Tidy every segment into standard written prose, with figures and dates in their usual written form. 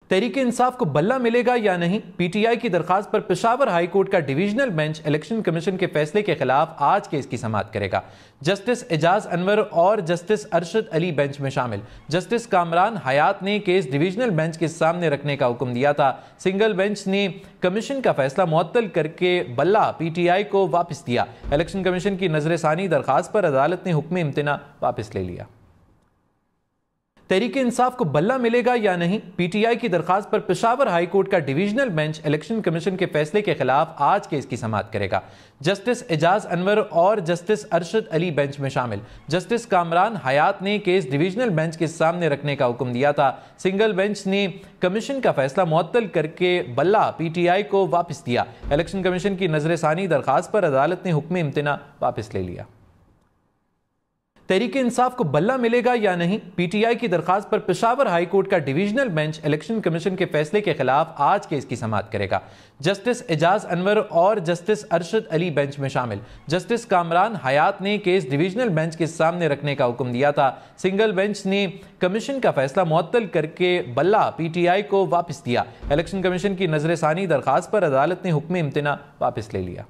तहरीक इंसाफ को बल्ला मिलेगा या नहीं? पीटीआई की दरखास्त पर पेशावर हाई कोर्ट का डिवीजनल बेंच इलेक्शन कमीशन के फैसले के खिलाफ आज केस की समाअत करेगा। जस्टिस एजाज अनवर और जस्टिस अरशद अली बेंच में शामिल। जस्टिस कामरान हयात ने केस डिवीजनल बेंच के सामने रखने का हुक्म दिया था। सिंगल बेंच ने कमीशन का फैसला मुअत्तल करके बल्ला पीटीआई को वापस दिया। इलेक्शन कमीशन की नजरसानी दरखास्त पर अदालत ने हुक्म इम्तना वापस ले लिया। तहरीक इंसाफ को बल्ला मिलेगा या नहीं? पीटीआई की दरखास्त पर पेशावर हाई कोर्ट का डिवीजनल बेंच इलेक्शन कमीशन के फैसले के खिलाफ आज केस की समाअत करेगा। जस्टिस एजाज अनवर और जस्टिस अरशद अली बेंच में शामिल। जस्टिस कामरान हयात ने केस डिवीजनल बेंच के सामने रखने का हुक्म दिया था। सिंगल बेंच ने कमीशन का फैसला मुअत्तल करके बल्ला पीटीआई को वापस दिया। इलेक्शन कमीशन की नजरसानी दरखास्त पर अदालत ने हुक्म इम्तना वापस ले लिया। तहरीक इंसाफ को बल्ला मिलेगा या नहीं? पीटीआई की दरखास्त पर पेशावर हाई कोर्ट का डिवीजनल बेंच इलेक्शन कमीशन के फैसले के खिलाफ आज केस की समाअत करेगा। जस्टिस एजाज अनवर और जस्टिस अरशद अली बेंच में शामिल। जस्टिस कामरान हयात ने केस डिवीजनल बेंच के सामने रखने का हुक्म दिया था। सिंगल बेंच ने कमीशन का फैसला मुअत्तल करके बल्ला पीटीआई को वापस दिया। इलेक्शन कमीशन की नजरसानी दरखास्त पर अदालत ने हुक्म इम्तना वापस ले लिया।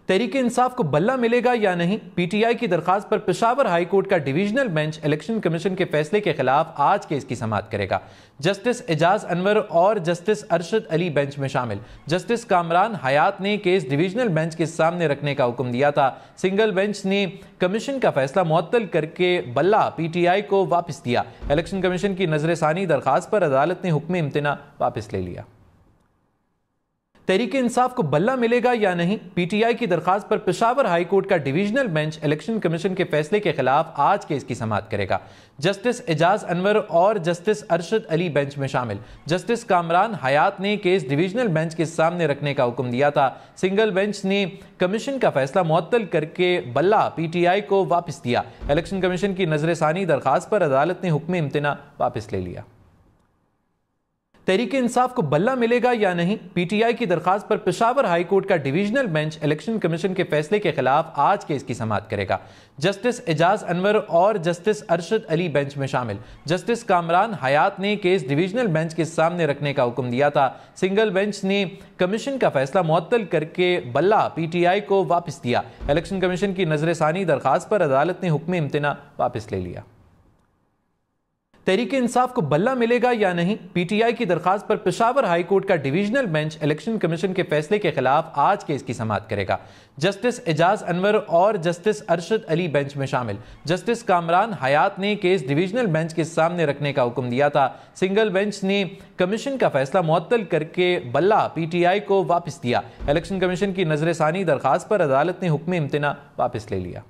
तहरीक इंसाफ को बल्ला मिलेगा या नहीं? पीटीआई की दरखास्त पर पेशावर हाई कोर्ट का डिवीजनल बेंच इलेक्शन कमीशन के फैसले के खिलाफ आज केस की समाअत करेगा। जस्टिस एजाज अनवर और जस्टिस अरशद अली बेंच में शामिल। जस्टिस कामरान हयात ने केस डिवीजनल बेंच के सामने रखने का हुक्म दिया था। सिंगल बेंच ने कमीशन का फैसला मुअत्तल करके बल्ला पीटीआई को वापस दिया। इलेक्शन कमीशन की नजरसानी दरखास्त पर अदालत ने हुक्म इम्तना वापस ले लिया। तहरीक इंसाफ को बल्ला मिलेगा या नहीं? पीटीआई की दरखास्त पर पेशावर हाई कोर्ट का डिवीजनल बेंच इलेक्शन कमीशन के फैसले के खिलाफ आज केस की समाअत करेगा। जस्टिस एजाज अनवर और जस्टिस अरशद अली बेंच में शामिल। जस्टिस कामरान हयात ने केस डिवीजनल बेंच के सामने रखने का हुक्म दिया था। सिंगल बेंच ने कमीशन का फैसला मुअत्तल करके बल्ला पीटीआई को वापस दिया। इलेक्शन कमीशन की नजरसानी दरखास्त पर अदालत ने हुक्म इम्तना वापस ले लिया। तहरीक इंसाफ को बल्ला मिलेगा या नहीं? पीटीआई की दरखास्त पर पेशावर हाई कोर्ट का डिवीजनल बेंच इलेक्शन कमीशन के फैसले के खिलाफ आज केस की समाअत करेगा। जस्टिस एजाज अनवर और जस्टिस अरशद अली बेंच में शामिल। जस्टिस कामरान हयात ने केस डिवीजनल बेंच के सामने रखने का हुक्म दिया था। सिंगल बेंच ने कमीशन का फैसला मुअत्तल करके बल्ला पीटीआई को वापस दिया। इलेक्शन कमीशन की नजरसानी दरखास्त पर अदालत ने हुक्म इम्तना वापस ले लिया। तहरीक इंसाफ को बल्ला मिलेगा या नहीं? पीटीआई की दरखास्त पर पेशावर हाई कोर्ट का डिवीजनल बेंच इलेक्शन कमीशन के फैसले के खिलाफ आज केस की समाअत करेगा। जस्टिस एजाज अनवर और जस्टिस अरशद अली बेंच में शामिल। जस्टिस कामरान हयात ने केस डिवीजनल बेंच के सामने रखने का हुक्म दिया था। सिंगल बेंच ने कमीशन का फैसला मुअत्तल करके बल्ला पीटीआई को वापस दिया। इलेक्शन कमीशन की नजरसानी दरखास्त पर अदालत ने हुक्म इम्तना वापस ले लिया।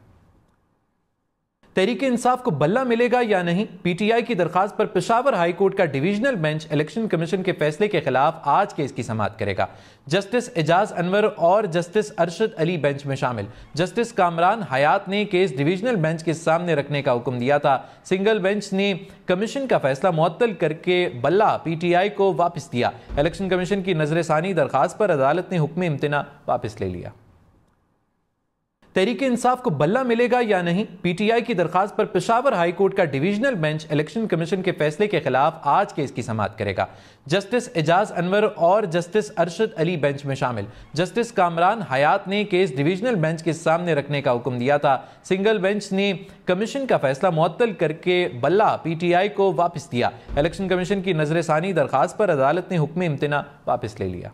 तहरीक इंसाफ को बल्ला मिलेगा या नहीं? पीटीआई की दरखास्त पर पेशावर हाई कोर्ट का डिवीजनल बेंच इलेक्शन कमीशन के फैसले के खिलाफ आज केस की समाअत करेगा। जस्टिस एजाज अनवर और जस्टिस अरशद अली बेंच में शामिल। जस्टिस कामरान हयात ने केस डिवीजनल बेंच के सामने रखने का हुक्म दिया था। सिंगल बेंच ने कमीशन का फैसला मुअत्तल करके बल्ला पीटीआई को वापस दिया। इलेक्शन कमीशन की नजरसानी दरखास्त पर अदालत ने हुक्म इम्तना वापस ले लिया। तहरीक इंसाफ को बल्ला मिलेगा या नहीं? पीटीआई की दरखास्त पर पेशावर हाई कोर्ट का डिवीजनल बेंच इलेक्शन कमीशन के फैसले के खिलाफ आज केस की समाअत करेगा। जस्टिस एजाज अनवर और जस्टिस अरशद अली बेंच में शामिल। जस्टिस कामरान हयात ने केस डिवीजनल बेंच के सामने रखने का हुक्म दिया था। सिंगल बेंच ने कमीशन का फैसला मुअत्तल करके बल्ला पीटीआई को वापस दिया। इलेक्शन कमीशन की नजरसानी दरखास्त पर अदालत ने हुक्म इम्तना वापस ले लिया।